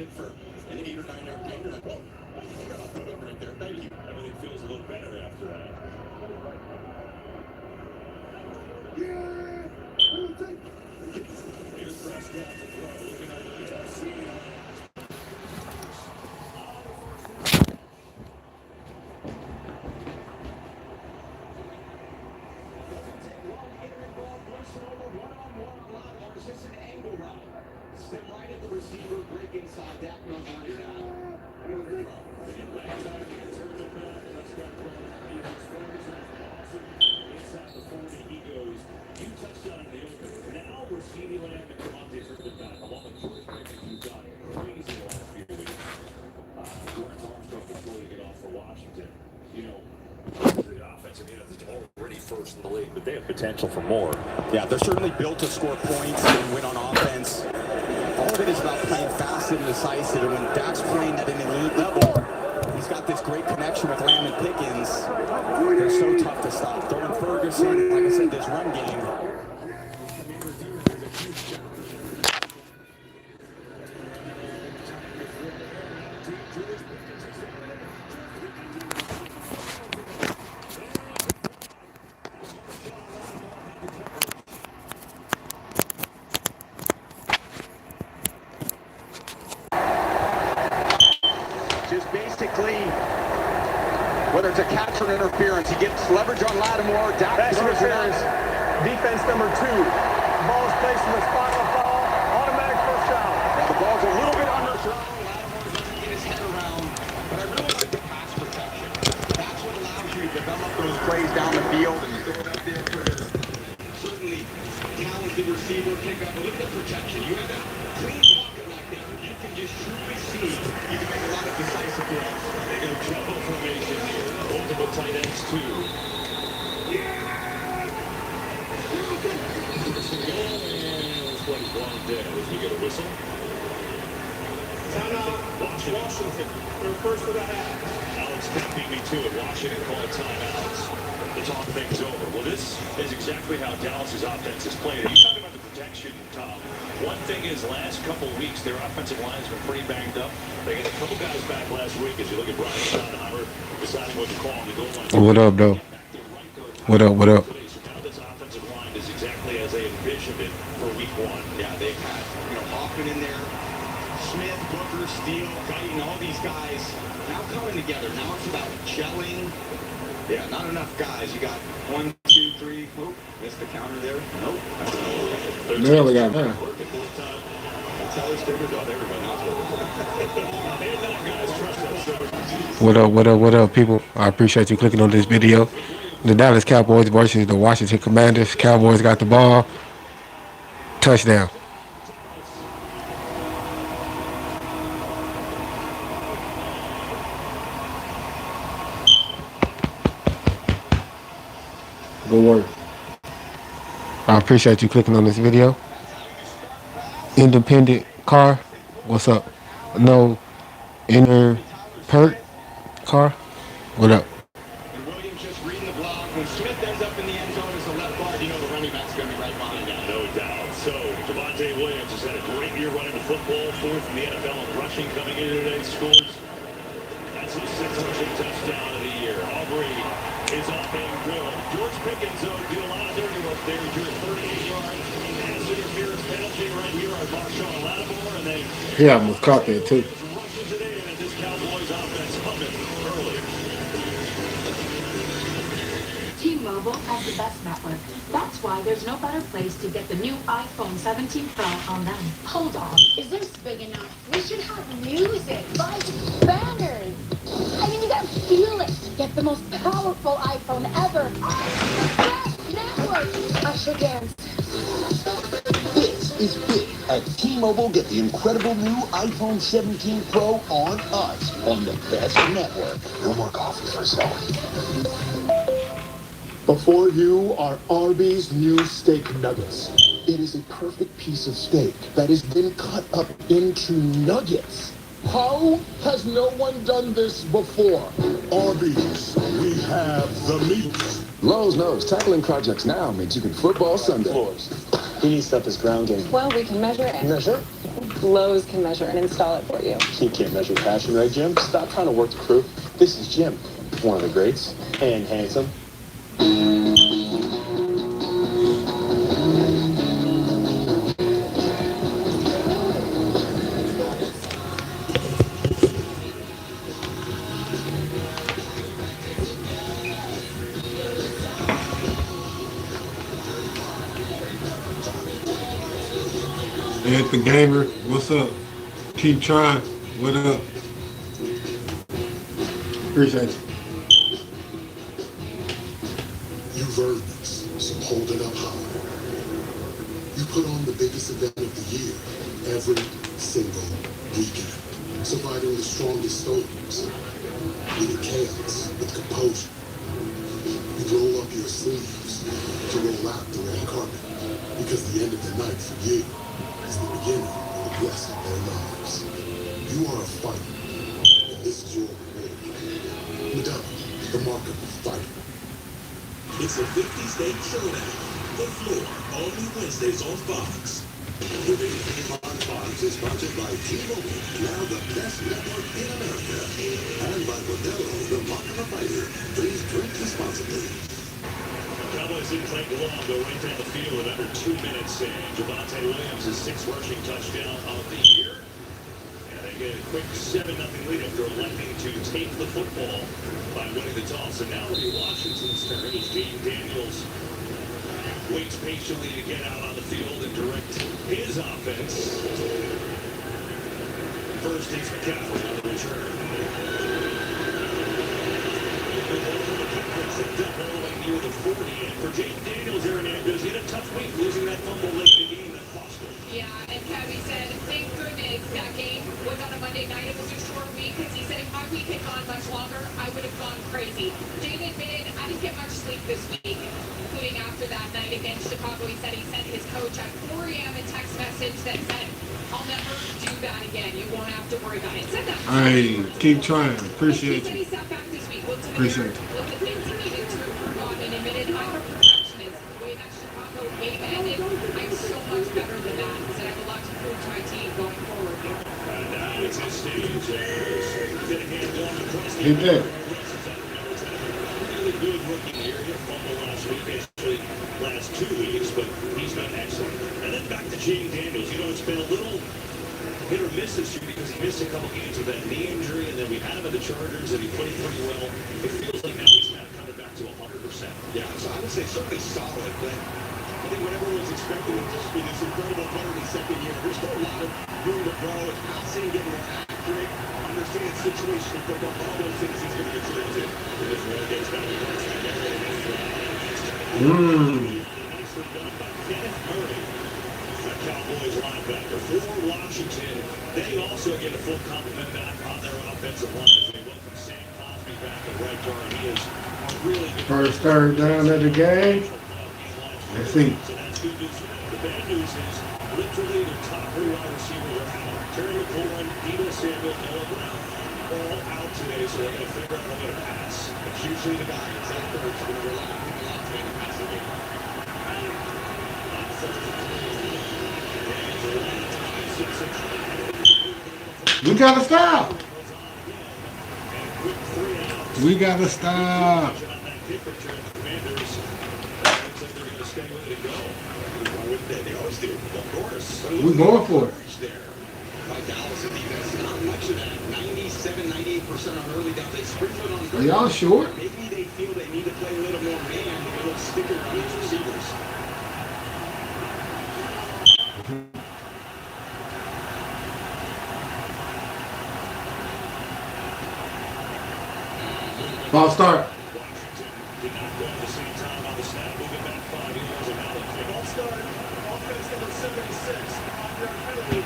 it for an 8 or 9 yard gain. Like, well, right there. Thank you. Everything feels a little better after that. Here's Prescott to throw. Looking over the top. It's an angle route. Step right at the receiver, break inside. That runs right now. Inside the 40, he goes. You touchdown in the open. Now we're seeing Lamb and Devontae Griffin back. Along with George Pickens, who's got crazy the last few weeks. Lawrence Armstrong before they get off for Washington. You know, the offensive unit is already first in the league, but they have potential for more. Yeah, they're certainly built to score points and win on offense. All of it is about playing fast and decisive, and when Dak's playing at an elite level, he's got this great connection with Lamb and Pickens. They're so tough to stop. Throwing Ferguson, like I said, this run game. Whether it's a catch or an interference, he gets leverage on Lattimore. Pass interference. Defense number 2. Ball is placed in the spot of foul. Automatic first down. The ball's a little bit underthrown. Lattimore doesn't get his head around. But I really like the pass protection. That's what allows you to develop those plays down the field. And you throw it up there for this certainly talented receiver pickup. But look at the protection. You have that clean pocket like that. You can just truly see you can make a lot of decisive plays. They go trouble formation here. Multiple tight ends, too. We get a whistle. Timeout. Washington. They're first of the half. Alex beat me to it. Washington called timeouts to talk things over. Well, this is exactly how Dallas's offense is played. You talk about the protection, Tom. One thing is, last couple of weeks, their offensive line has been pretty banged up. They got a couple guys back last week. As you look at Brian Schottenheimer deciding what to call on the goal line. What up, though? What up? What up? So now this offensive line is exactly as they envisioned it for week 1. Yeah, they've had, Hoffman in there, Smith, Booker, Steele, Guyton, all these guys now coming together. Now it's about gelling. Yeah, not enough guys. You got 1, 2, 3. Oh, missed the counter there. Nope. Barely got there. What up, people? I appreciate you clicking on this video. The Dallas Cowboys versus the Washington Commanders. Cowboys got the ball. Touchdown. Good work. I appreciate you clicking on this video. Independent car. What's up? No inner perk car. What up? And Williams just reading the block. When Smith ends up in the end zone as a left guard, the running back's going to be right behind him. No doubt. So, Devontae Williams has had a great year running the football. 4th in the NFL in rushing coming into today. Scores. That's his 6th rushing touchdown of the year. Aubrey is up and good. George Pickens, though, did a lot of dirty work there. He drew a 38-yard pass interference penalty right here on Marshawn Lattimore, and they almost caught that too. rushes it in, and this Cowboys offense humming early. T-Mobile has the best network. That's why there's no better place to get the new iPhone 17 Pro on them. Hold on. Is this big enough? We should have music, lights, banners. I mean, you gotta feel it. Get the most powerful iPhone ever. Best network. Usher dance. This is big. At T-Mobile, get the incredible new iPhone 17 Pro on us on the best network. No more coffee for Zoe. Before you are Arby's new steak nuggets. It is a perfect piece of steak that has been cut up into nuggets. How has no one done this before? Arby's, we have the meat. Lowe's knows tackling projects now means you can football Sunday. He needs to up his ground game. Well, we can measure it. Measure? Lowe's can measure and install it for you. You can't measure passion, right, Jim? Stop trying to work the crew. This is Jim, one of the greats, and handsome. Ed the Gamer, what's up? Keep trying. What up? Appreciate you. You've earned this, so hold it up high. You put on the biggest event of the year every single weekend, surviving the strongest storms, leading chaos with composure. You roll up your sleeves to roll out the red carpet, because the end of the night for you is the beginning of the rest of their lives. You are a fighter, and this is your reward. Medalla, the mark of a fighter. It's a 50-state showdown. The Floor, only Wednesdays on Fox. The big game on Fox is sponsored by T-Mobile, now the best network in America. And by Modelo, the mark of a fighter. Please drink responsibly. Cowboys didn't take long, go right down the field in under 2 minutes. And Javonte Williams' 6th rushing touchdown of the year. And they get a quick 7-0 lead after electing to take the football by winning the toss. And now it'll be Washington's turn as Jaden Daniels waits patiently to get out on the field and direct his offense. First is McCaffrey on the return. Near the 40, and for Jaden Daniels, Aaron Andrews, he had a tough week losing that fumble late in the game that cost him. Yeah, and Cabby said, thank goodness that game was on a Monday night. It was a short week, because he said if my week had gone much longer, I would have gone crazy. Jaden admitted, I didn't get much sleep this week, including after that night against Chicago. He said he sent his coach at 4 a.m. a text message that said, I'll never do that again. You won't have to worry about it. Said that. Hey, keep trying. Appreciate you. He you. sat back this week, looked in the Appreciate mirror, you. looked at things he needed to improve on, and admitted, I'm a perfectionist. The way that Chicago game ended, I'm so much better than that. He said I have a lot to prove to my team going forward here. And now it's his stage. Getting going across the He did. really good rookie year. He fumbled last week, actually last 2 weeks, but he's been excellent. And then back to Jaden Daniels. You know, it's been a little hit or miss this year because he missed a couple games with that knee injury, and then we had him at the Chargers, and he played pretty well. It feels like now he's kind of coming back to 100%. Yeah, so I would say certainly solid, but I think what everyone was expecting was just be this incredible player in his second year. There's still a lot of room to grow. It's passing, getting more accurate, understanding the situation of football, all those things he's going to get through into. This really gets better. Nicely done by Kenneth Murray, the Cowboys linebacker for Washington. They also get a full complement back on their offensive line. They welcome Sam Cosby back at right guard. He is a really good First third down of the game. Let's see. So that's good news for them. The bad news is literally their top 3 wide receivers are out. Terry McLaurin, Debo Samuel, Noah Brown, all out today, so they're going to figure out a way to pass. It's usually the guy, Zach Ertz, going to rely on him a lot today in the passing game. We gotta stop. We gotta stop. They always do, of course. We're going for it. By Dallas and defense, not much of that. 97-98% on early down. They sprinkled on. Are y'all sure? Maybe they feel they need to play a little more man, a little sticker on these receivers. Ball start. Did not go at the same time on the snap, moving back 5 yards, and now the Ball start. Offense number 76. 5-yard penalty.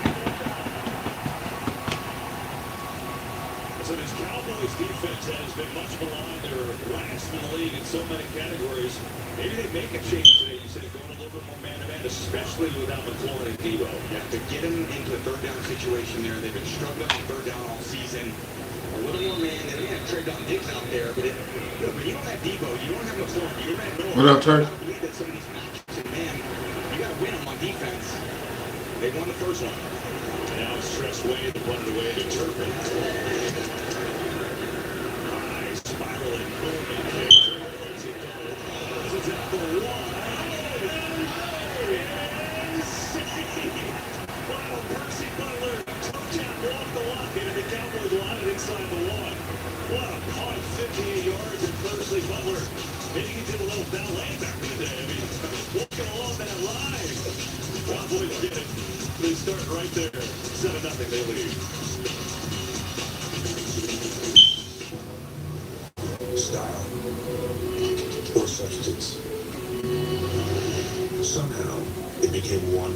So this Cowboys defense has been much maligned. They're last in the league in so many categories. Maybe they make a change today. You said going a little bit more man-to-man, especially without McLaurin and Debo. Yeah, to get him into a third down situation there. They've been struggling on third down all season. A little more man. They don't have Trey Diggs out there, but when you don't have Debo, you don't have McLaurin, you don't have Noah. What up, Turk? I believe that some of these matchups, and man, you got to win them on defense. They won the first one. Now Tress Way, the punted away to Turpin. High spiraling, booming kick. It's at the one. Wow, Percy Butler, toe tap off the line into the Cowboys line and inside the one. What a punt, 58 yards, and Percy Butler. Maybe he did a little ballet back in the day. I mean, walking along that line. Cowboys get it. They start right there. 7-0, they lead. Style or substance. Somehow, it became one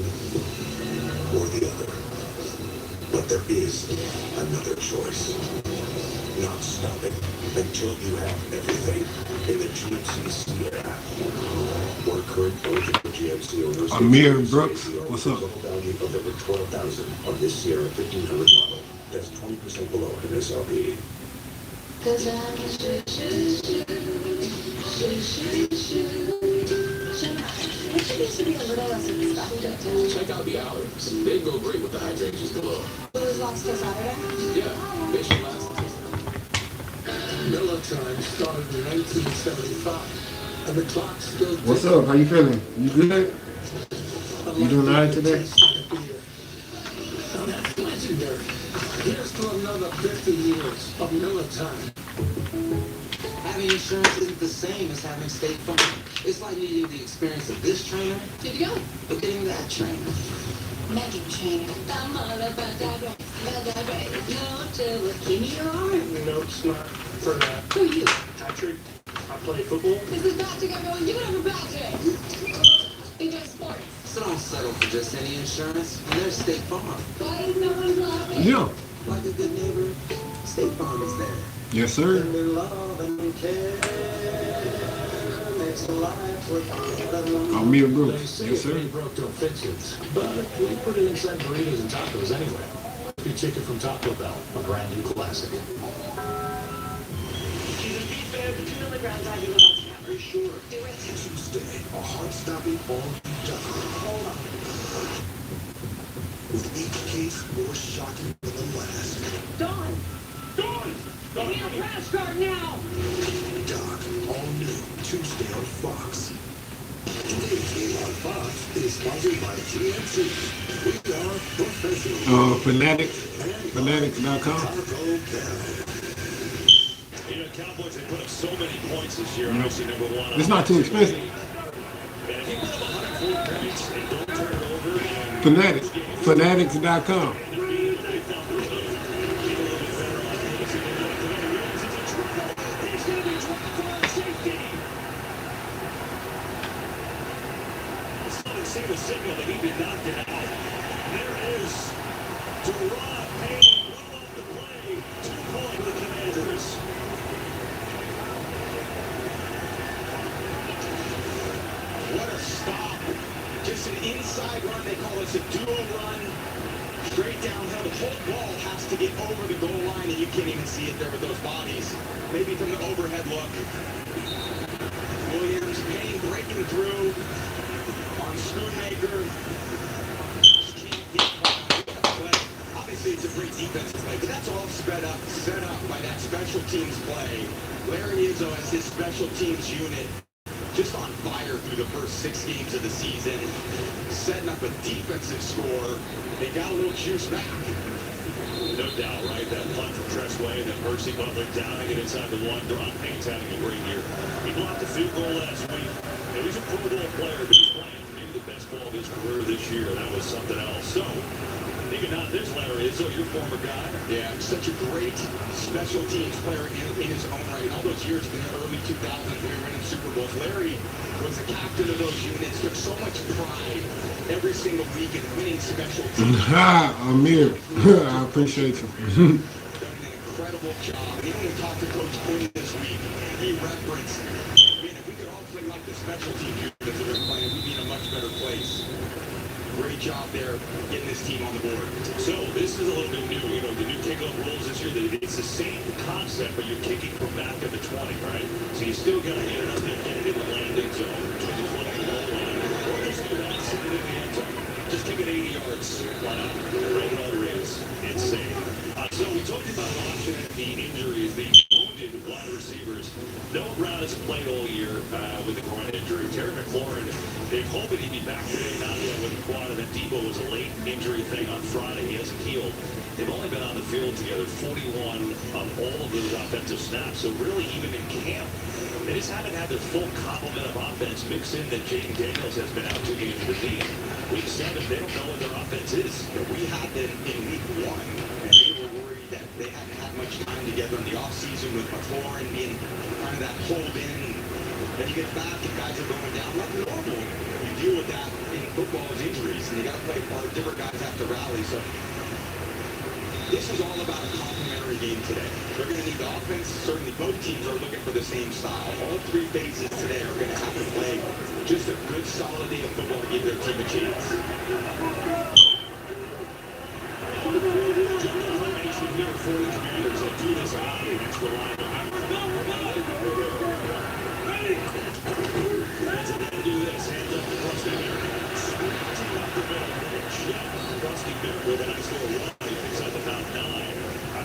or the other. But there is another choice. Not stopping until you have everything in the GMC Sierra app. Or current eligible GMC owners. Amir Brooks, what's up? Value of over $12,000 on this Sierra 1500 model. That's 20% below MSRP. Check out the hours. They go great with the hydrangeas below. It was last till Saturday? Yeah, they should last. Miller time started in 1975, and the clock still. What's up? How you feeling? You good? You doing all right today? Now that's legendary. Here's to another 50 years of Miller time. Having insurance isn't the same as having State Farm. It's like needing the experience of this trainer, Did you go? but getting that trainer. Megan trainer. I'm all about that race. No to give me your arm. No, it's not for that. Who are you? Patrick, I play football. This is Patrick, everyone. Give it up for Patrick. Enjoy sports. So don't settle for just any insurance. And there's State Farm. Why is no one laughing? Yeah. Like a good neighbor, State Farm is there. Yes, sir. Love and care makes life worth Amir They Brooks. say Yes, if sir. it ain't broke, don't fix it. But we put it inside burritos and tacos anyway. Be chicken from Taco Bell, a brand new classic. Are you sure? Tuesday, a heart-stopping all-new Hold on. with each case more shocking than the last. Dawn! Dawn! Give me a crash card now! Doc, all new, Tuesday on Fox. Today's game on Fox is sponsored by GMC. We are professional. Fanatics.com. Taco Bell. You know, Cowboys, they put up so many points this year. Obviously, number one. It's not too expensive. And if you put up 104 points and don't turn it over, Fanatics.com. Single signal that he did not get out. There is Durant Payne, well off the play. 2 points for the Commanders. What a stop. Just an inside run. They call this a duo run. Straight downhill. The whole ball has to get over the goal line, and you can't even see it there with those bodies. Maybe from the overhead look. Williams, Payne breaking through on Schoonmaker. Just can't get by. Obviously, it's a great defensive play, but that's all set up by that special teams play. Larry Izzo has his special teams unit just on fire through the first 6 games of the season, setting up a defensive score. They got a little juice back. No doubt, right? That punt from Tress Way, and then Percy Butler downing it inside the one. Durant Payne's having a great year. He blocked the field goal last week. And he's a Pro Bowl player, but he's playing maybe the best ball of his career this year. That was something else. So, maybe not this Larry Izzo, your former guy. Yeah, such a great special teams player in his own right. All those years in the early 2000s when we were winning Super Bowls, Larry was the captain of those units. Took so much pride every single week in winning special teams. Amir, I appreciate you. Done an incredible job. Even when we talked to Coach Quinn this week, he referenced, man, if we could all play like the special team units that are playing, we'd be in a much better place. Great job there getting this team on the board. So this is a little bit new. You know, the new kickoff rules this year, it's the same concept, but you're kicking from back of the 20, right? So you still got to get it up there, get it in the landing zone between the 20 and the goal line. Or just do that, send it in the end zone. Just kick it 80 yards. Why not? Right all there is. And the injuries, the wounded wide receivers. Noah Brown has played all year with a groin injury. Terry McLaurin, they're hoping he'd be back today, not yet with a quad. And then Debo was a late injury thing on Friday. He hasn't healed. They've only been on the field together 41 of all of those offensive snaps. So really, even in camp, they just haven't had their full complement of offense mixed in that Jaden Daniels has been out 2 games with knee. Week 7, they don't know what their offense is. We had them in week 1, and they were worried that they hadn't had much time together in the offseason with McLaurin being kind of that hold in. Then you get back and guys are going down like normal. You deal with that in football as injuries, and you got to play part. Different guys have to rally. So this is all about a complementary game today. They're going to need the offense. Certainly both teams are looking for the same style. All 3 phases today are going to have to play just a good, solid day of football to give their team a chance. Formation here for the Commanders that do this out the extra line. Ready? As they do this, hands up across the middle. Sprinting up the middle. Across the middle with a nice little run. He picks up about 9.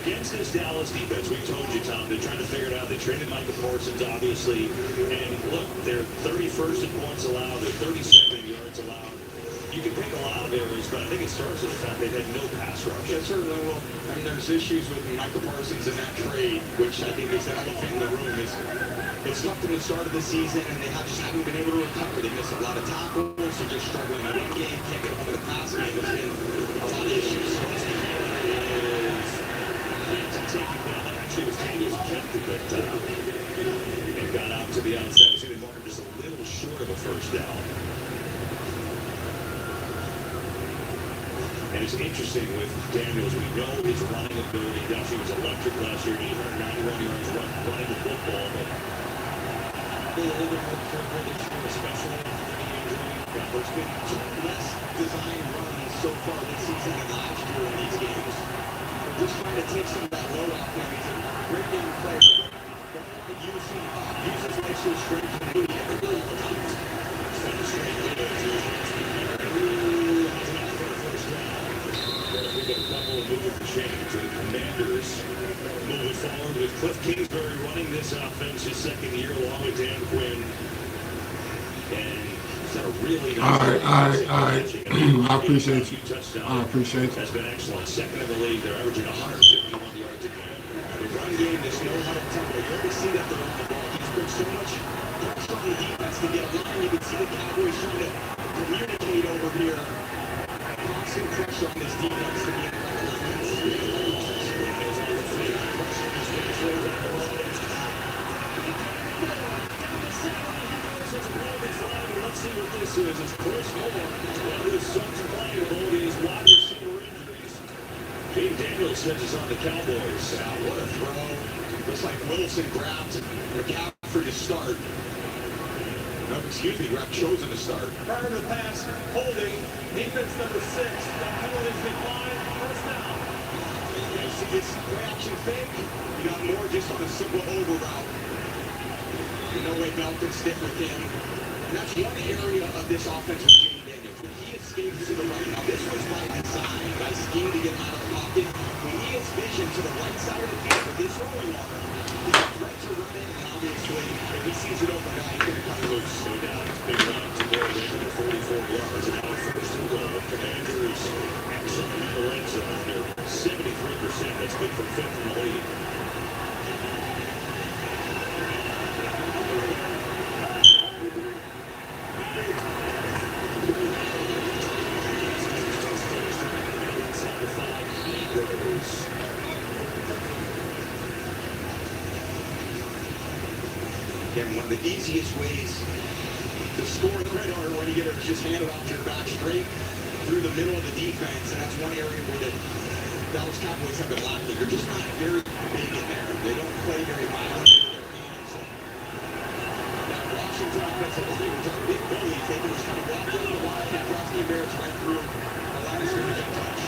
Against this Dallas defense, we told you, Tom, they're trying to figure it out. They traded Micah Parsons, obviously. And look, they're 31st in points allowed. They're 32nd in yards allowed. You can pick a lot of areas, but I think it starts with the fact they've had no pass rush. Yeah, certainly will. I mean, there's issues with Micah Parsons in that trade, which I think is the elephant in the room. It's tough to the start of the season, and they just haven't been able to recover. They miss a lot of tackles. They're just struggling in the game. Can't get over the pass game. There's been a lot of issues. Actually, was Daniels kept it, but and got out to the outside. Jimmy Martin just a little short of a first down. And it's interesting with Daniels, we know his running ability. He was electric last year, 891 yards running the football, but a little bit more careful this year, especially after the injury. There's been 2 less design runs so far this season than last year in these games. Just trying to take some of that load off him. He's a great game player. Uses extra strength and beauty. We got a couple of moving change. The Commanders moving forward with Cliff Kingsbury running this offense his 2nd year along with Dan Quinn. And it's a really nice all right. I appreciate you. I appreciate you. That's been excellent. 2nd in the league. They're averaging 151 yards a game. The run game, there's no huddle tempo. You always see that they're on the ball. He's put so much pressure on the defense to get a line. You can see the Cowboys trying to communicate over here. Constant pressure on this defense to get Let's see what this is. It's Chris Moore, one of his sons playing with all these wide receiver injuries. Jaden Daniels says it's on the Cowboys. What a throw. Looks like Wilson grabbed McCaffrey to start. No, excuse me, grabbed chosen to start. Prior to the pass, holding, defense number 6. That penalty's declined, first down. You see this play action fake? You got more just on a simple over route. No way Bell can stick with him. And that's one area of this offense with Jaden Daniels. When he escapes to the right, now this was by design, by scheme to get him out of the pocket. When he has vision to the right side of the field with this rolling arm, he's a threat to run in, and obviously, if he sees it open, now he's going to cut loose. So down, big run to go into the 44 yards. And now 1st and goal. Commanders excellent in the red zone. They're 73%. That's good for 5th in the league. Again, one of the easiest ways to score the red zone when you get it is just hand it off to your back straight through the middle of the defense, and that's one area where the Dallas Cowboys have been lacking. They're just not very big in there. They don't play very violent with their hands. That Washington offensive line was a big bully. They can just kind of walk over the Wildcat, cross the Bears right through the line of scrimmage and touch.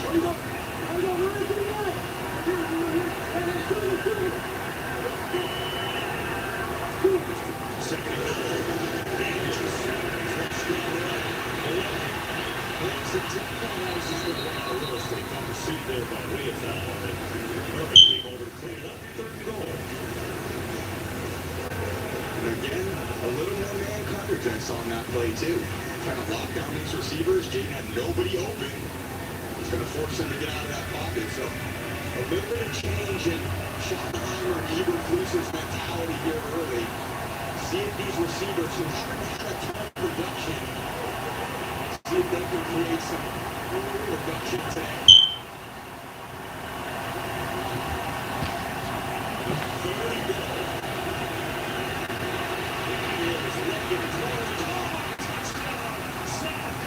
pursuit there by way of foul. And Murphy came over to clean it up. Third and goal. And again, a little more man coverage on that play, too. Trying to lock down these receivers. Jane had nobody open. It's going to force them to get out of that pocket. So a little bit of change in Schottenheimer and Eberflus's mentality here early. See if these receivers who haven't had a ton of production, see if they can create some production today.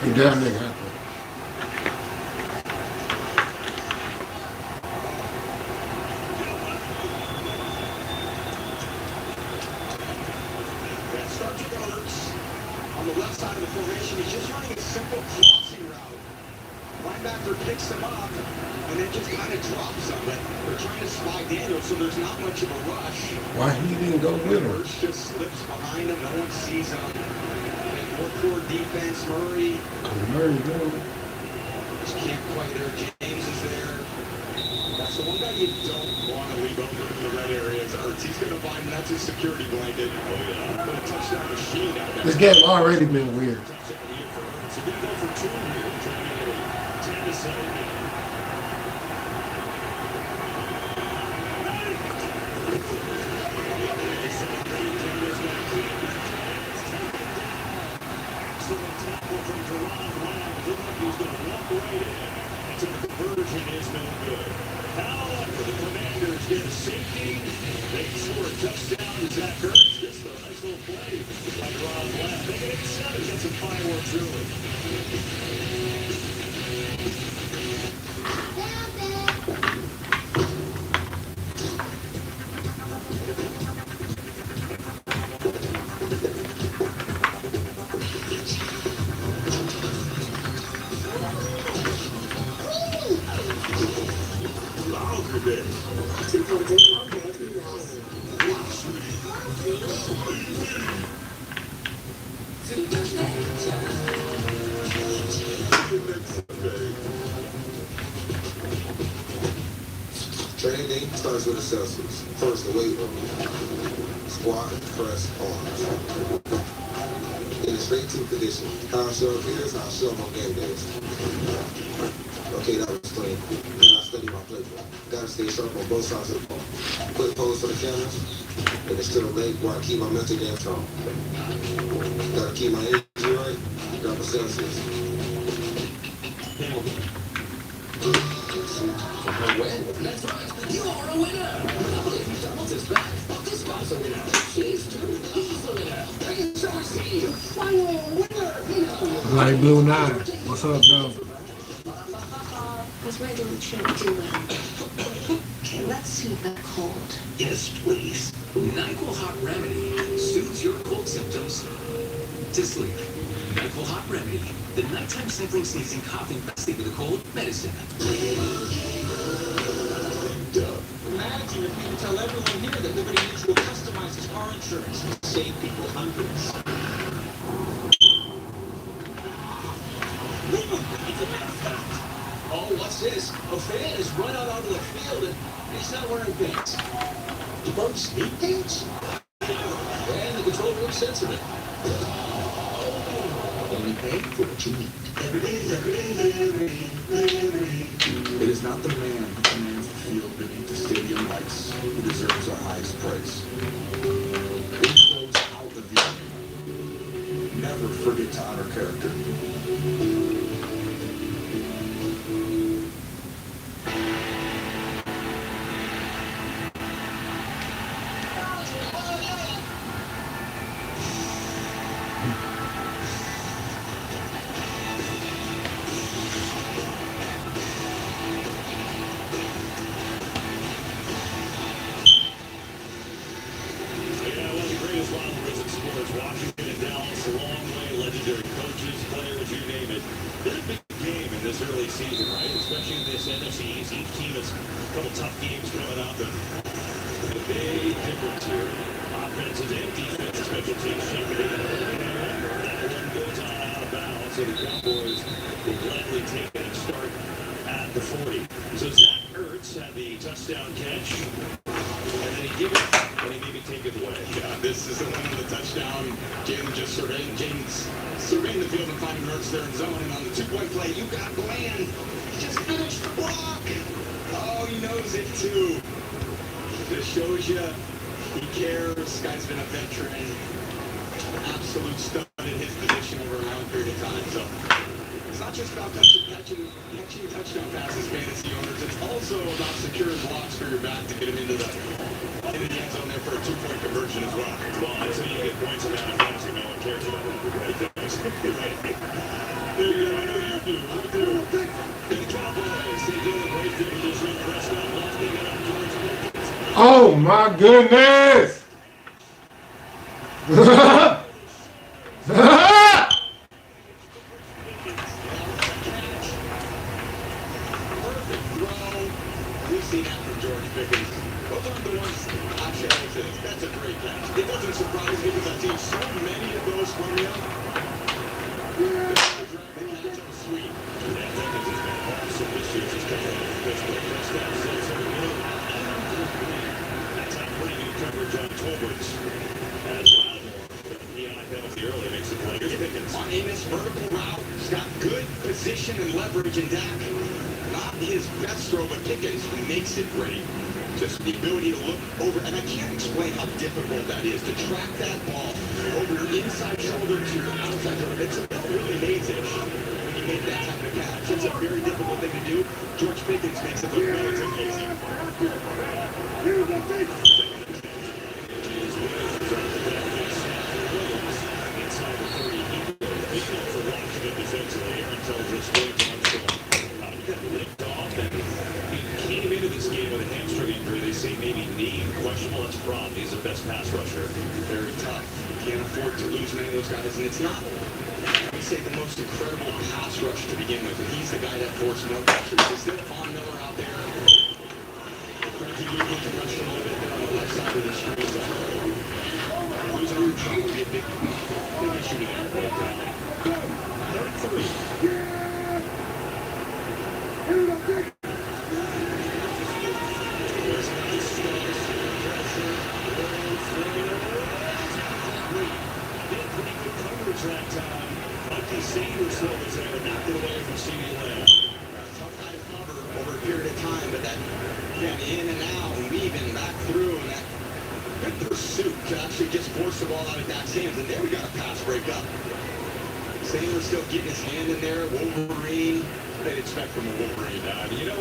You damn nigga. On the left side of the formation, he's just running a simple crossing route. Linebacker picks him up and then just kind of drops him. But they're trying to spy Daniel, so there's not much of a rush. Why he didn't go with him? Just slips behind him. No one sees him. More poor defense. Murray. Murray, go. Just can't quite there. James is there. That's the one guy you don't want to leave open in the red areas. He's going to find that's his security blanket. Oh, yeah. Put a touchdown machine out there. This game already been weird. So they go for 2 here, trying to get a 10-7 game. So a tackle from Jerron Brown. Looked like he was going to walk right in. So the conversion is no good. However, the Commanders get a safety. They score a touchdown to Zach Ertz. Just a nice little play by Ron Black. They get 7. Get some fireworks early. Training day starts with assessments. First, the weight room. Squat, press, arms. Then it's straight to conditioning. How I show up here is how I show up on game days. Okay, that was clean. Then I study my playbook. Gotta stay sharp on both sides of the ball. Quick pose for the cameras. And it's to the leg where I keep my mental game strong. Gotta keep my energy right. Got my senses. That's right. You are a winner. I believe McDonald's is back. This guy's a winner. She's too. He's a winner. Bring it to our team. Finally a winner. Light Blue 9. What's up, though? Because we're doing trip to Okay, let's see the cold. Yes, please. NyQuil Hot Remedy soothes your cold symptoms to sleep. NyQuil Hot Remedy, the nighttime sniffling, sneezing, coughing, best with a cold medicine. Imagine if you could tell everyone here that Liberty Mutual customizes car insurance and save people hundreds. Oh, what's this? A fan has run out onto the field and he's not wearing pants. You broke sneak pants? And the control room censored it. Only pay for what you need. It is not the man who commands the field beneath the stadium lights who deserves our highest praise. It's those out of the enemy. Never forget to honor character. Washington and Dallas a long way, legendary coaches, players, you name it. This is a big game in this early season, right? Especially in this NFC East. Each team has a couple tough games coming up, and the big difference here, offenses and defense, special teams chipping in. That one goes on out of bounds, so the Cowboys will gladly take it and start at the 40. So Zach Ertz had the touchdown catch, and then he give it, and he maybe take it away. Yeah, this is the one on the touchdown. James surveying the field and finding Ertz there in zone, and on the two-point play, you got Bland. He just finished the block. Oh, he knows it too. This shows you he cares. This guy's been a veteran, absolute stud in his position over a long period of time. So it's not just about catching touchdown passes, fantasy owners. It's also about securing blocks for your back to get him into the end zone there for a two-point conversion as well. Well, until you get points in that fantasy, no one cares about the great things. There you go. I know you do. The Cowboys, they do a great thing with this young Prescott. Lofting it up towards Pickens. Oh my goodness! We've seen that from George Pickens. Those aren't the ones I should say. That's a great catch. It doesn't surprise me because I've seen so many of those from you. The catch on sweet. That Pickens has been awesome this year. He's coming in Pittsburgh. Prescott says so. That's not pretty good coverage on Tolbert's. As Lattimore, he on a penalty early makes the play. Here's Pickens. On Amos' vertical route, he's got good position and leverage in Dak. Not his best throw, but Pickens makes it great. Just the ability to look over, and I can't explain how difficult that is, to track that ball over your inside shoulder to your outside shoulder. It's really amazing when you make that type of catch. It's a very difficult thing to do. George Pickens makes it look really amazing. Inside the 30, he goes for Washington defensively. Aaron tells us Williams Armstrong got licked off, and he came into this game with a hamstring injury. They say maybe knee questionable. That's a problem. He's the best pass rusher. Very tough. Can't afford to lose many of those guys, and it's not, I'd say, the most incredible pass rush to begin with. And he's the guy that forced no pressure. Instead of Von Miller out there, Frankie Luton can rush a little bit there on the left side of the screen. Losing Armstrong would be a big issue to that. Third and 3. That time, Bucky Sanders still was there, but knocked it away from CeeDee Lamb. Tough guy to cover over a period of time, but that in and out and weaving back through, and that good pursuit to actually just force the ball out of Dak's hands. And there we got a pass break up. Sanders still getting his hand in there. Wolverine. They'd expect from a Wolverine. You know,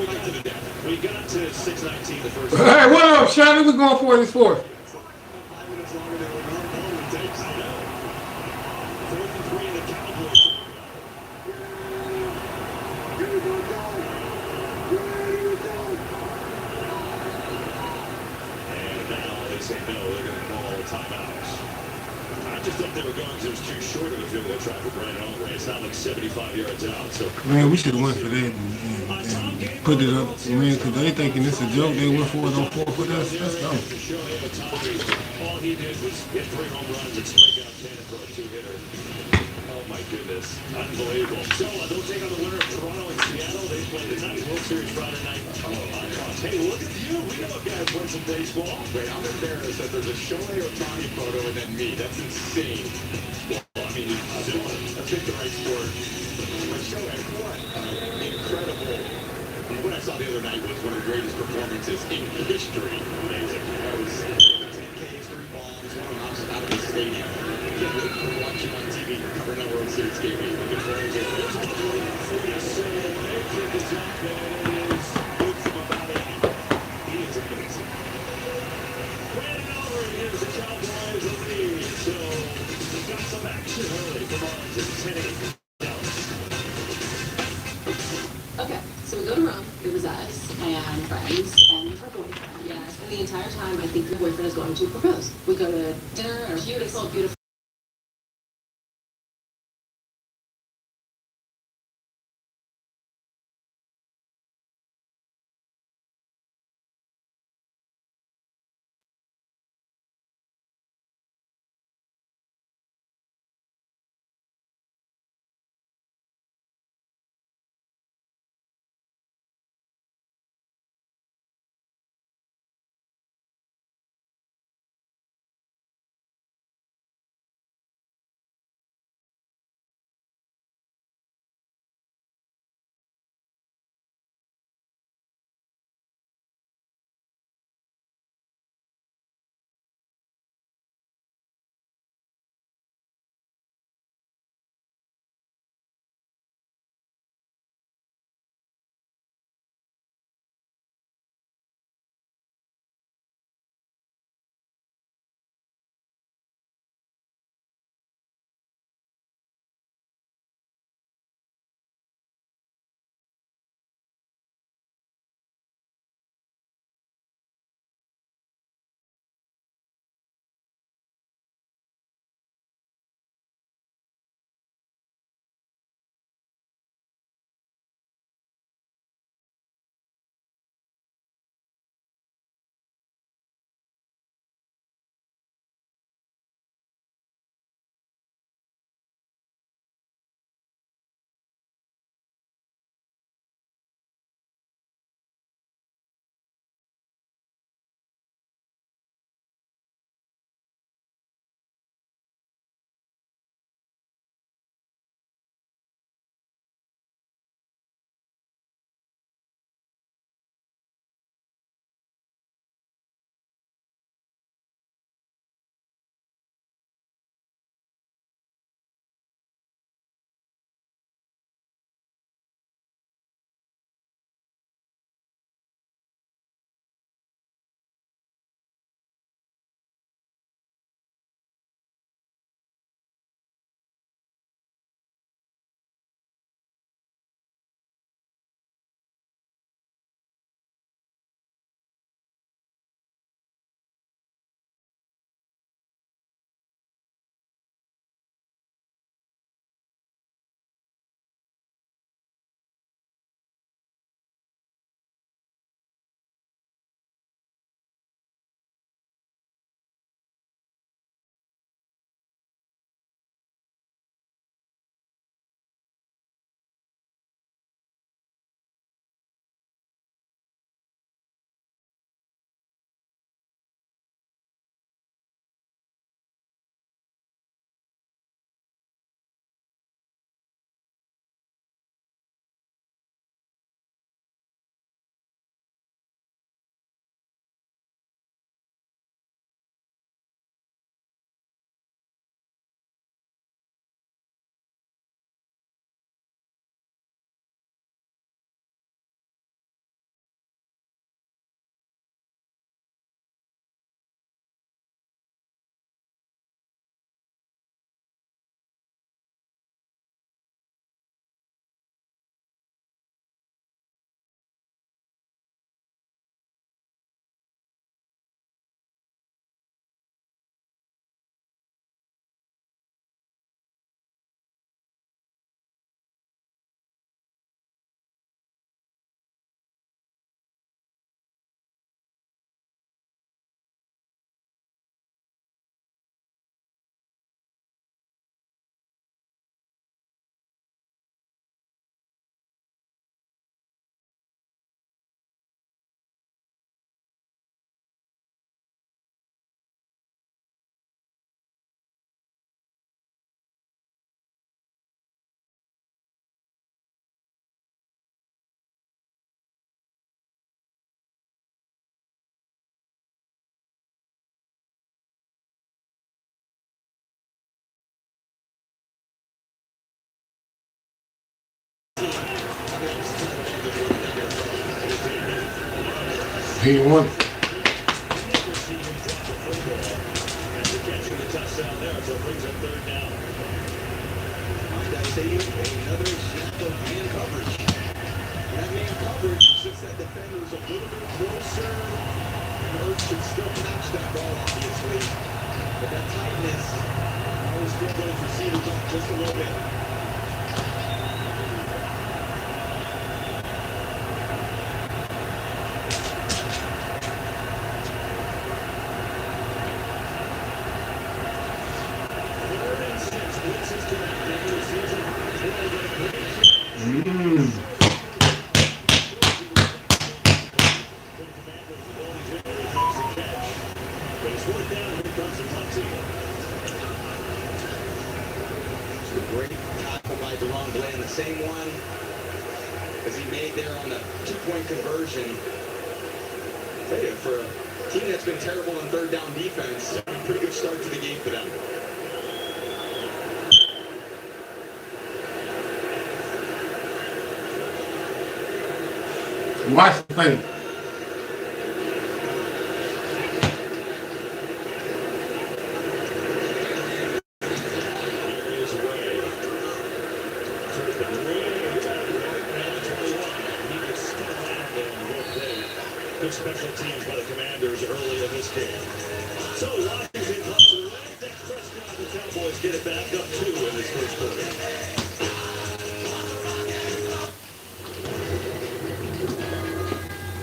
we got to 6:19 the first. Hey, what up, Shannon? We're going for this fourth. 5 minutes longer than what normally takes. I know. 4th and 3 in the Cowboys. And now they say no, they're going to call timeouts. I just thought they were going because it was too short of a field goal try for Brandon Albright. It's not like 75 yards out. So Man, we should have went for that and put it up. Man, because they thinking it's a joke. They went for it on 4 for us. Let's go. All he did was hit 3 home runs and strike out 10 and throw a 2-hitter. Oh my goodness, unbelievable. So they'll take on the winner of Toronto and Seattle. They play the Night World Series Friday night. Hey, look at you. We know a guy who plays some baseball. Wait, I'm embarrassed that there's a Shohei Ohtani photo and then me. That's insane. Well, I mean, I picked the right sport. But Shohei, what an incredible. What I saw the other night was one of the greatest performances in history. Amazing. That was 10 Ks, 3 bombs, one out of the stadium. Can't wait for watching on TV covering that World Series game. Looking forward to it. So they kick this off, and it is good from about 80. He is amazing. Brandon Albright gives the Cowboys a lead. So we got some action early from Arlington. 10-8. Okay, so we go to Rome. It was us and friends and her boyfriend. Yes, and the entire time I think the boyfriend is going to propose. We go to dinner at a beautiful, beautiful He didn't want it. After catching the touchdown there, so it brings up third down. Another example of man coverage. That man coverage, since that defender is a little bit closer, Hurts should still catch that ball, obviously. But that tightness always feel those receivers up just a little bit. Same one as he made there on the two-point conversion. I tell you, for a team that's been terrible on third down defense, a pretty good start to the game for them. Watch the play. Good special teams by the Commanders early in this game. So Washington comes to the right. Dak Prescott, the Cowboys get it back up 2 in this first quarter.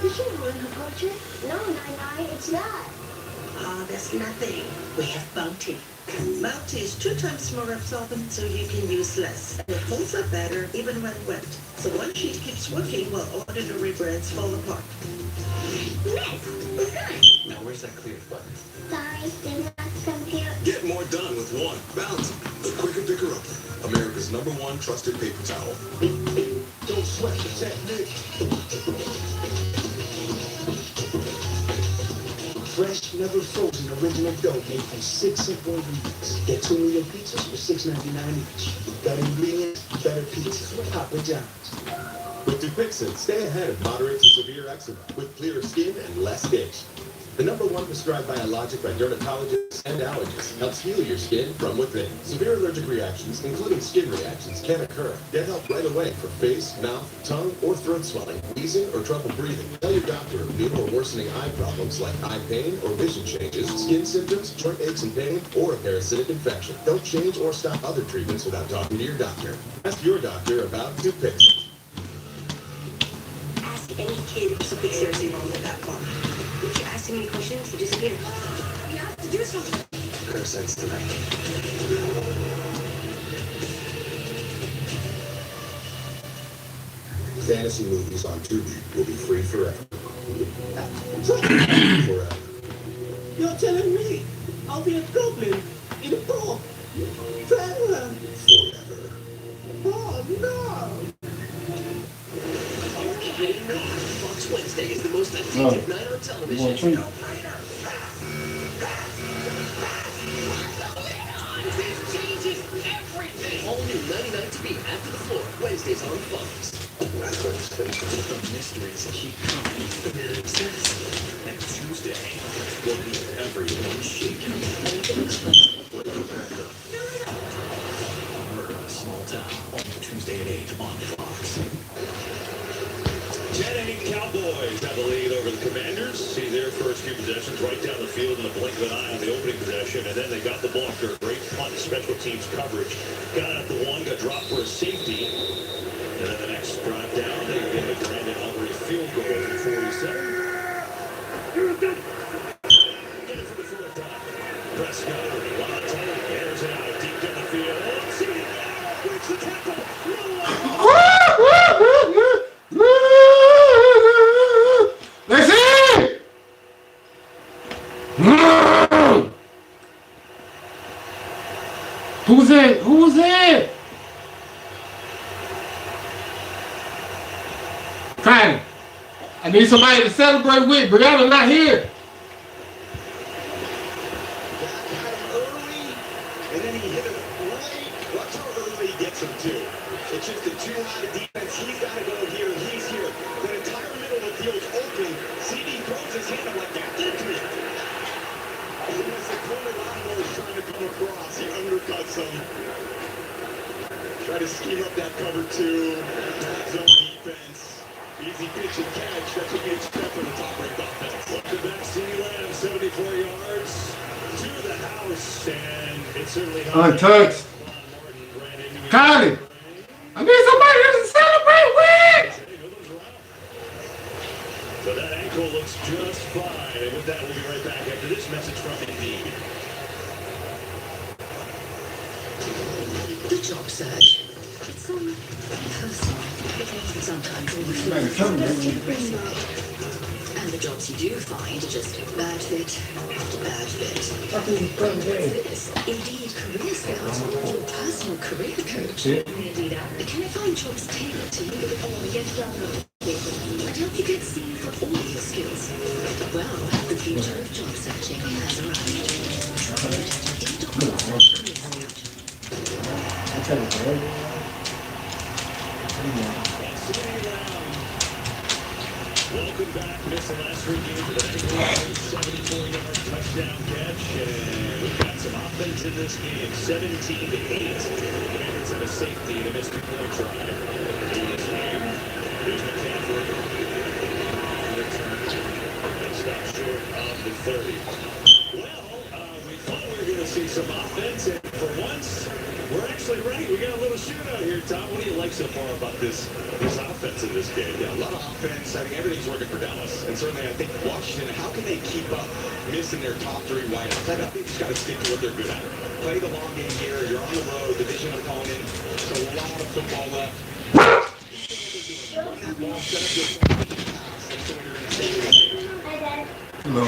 Did you ruin her portrait? No, Nine, it's not. Ah, that's nothing. We have Bounty. Bounty is 2 times more absorbent, so you can use less. And it holds up better even when wet. So one sheet keeps working while ordinary brands fall apart. Miss, it's good. Now, where's that clear button? Sorry, did not compute. Get more done with one. Bounty, the quick and picker upper. America's #1 trusted paper towel. Don't sweat the technique. Fresh, never frozen, original dough made from 6 simple ingredients. Get 2 medium pizzas for $6.99 each. Better ingredients, better pizzas with Papa John's. With Dupixent, stay ahead of moderate to severe eczema with clearer skin and less itch. The #1 prescribed biologic by dermatologists and allergists helps heal your skin from within. Severe allergic reactions, including skin reactions, can occur. Get help right away for face, mouth, tongue, or throat swelling, wheezing, or trouble breathing. Tell your doctor of new or worsening eye problems like eye pain or vision changes, skin symptoms, joint aches and pain, or a parasitic infection. Don't change or stop other treatments without talking to your doctor. Ask your doctor about Dupixent. Ask any kid who's something seriously wrong with that car. If you ask him any questions, he disappears. You have to do something. Parasites tonight. Fantasy movies on Tubi will be free forever. Forever. You're telling me I'll be a goblin in a ball? Forever. Forever. Oh, no. Are you kidding me? Fox Wednesday is the most addictive night on television. This changes everything. All new 99 to be after the floor. Wednesdays on Fox. The mysteries keep coming. Next Tuesday will be everyone shaking. Murder in a Small Town on Tuesday at 8 on Fox. 10-8 Cowboys have the lead over the Commanders. See their first few possessions right down the field in the blink of an eye on the opening possession, and then they got the ball after a great punt, special teams coverage. Got at the one, got dropped for a safety. And then the next drive down, they get a Brandon Aubrey field goal from 47. Get it for the fourth time. Prescott, Lonte, airs it out deep down the field. Let's see it. Breaks the tackle. That's it! Who's it? Who's it? Kylie, I need somebody to celebrate with. Brianna's not here. And then he hit it late. Watch how early he gets him too. It's just a too high defense. He's got to go here, and he's here. The entire middle of the field's open. CD throws come across. He undercuts him. Try to scheme up that cover two. Zone defense. Easy pitch and catch. That's what we expect from the top-ranked offense. Welcome back, CeeDee Lamb, 74 yards to the house, and it certainly helped. Untouched. Kylie, I need somebody to celebrate with. So that ankle looks just fine. And with that, we'll be right back after this message from Indeed. The job search. It's so personal. Sometimes all the feelings just keep bringing up. And the jobs you do find are just bad fit after bad fit. This Indeed Career Scout, your personal career coach. Can I find jobs tailored to you? And help you get seen for all your skills. Well, the future of job searching has arrived. Try it. Welcome back. Missed the last 3 games of the 74-yard touchdown catch. And we've got some offense in this game. 17-8. Commanders have a safety to miss the point try. Here's McCaffrey. And stop short of the 30. Well, we thought we were going to see some offense, and for once, we're actually right. We got a little shootout here, Tom. What do you like so far about this offense in this game? Yeah, a lot of offense. I think everything's working for Dallas. And certainly, I think Washington, how can they keep up missing their top three wideouts? I think they just got to stick to what they're good at. Play the long game here. You're on the road, division opponent. There's a lot of football left. No.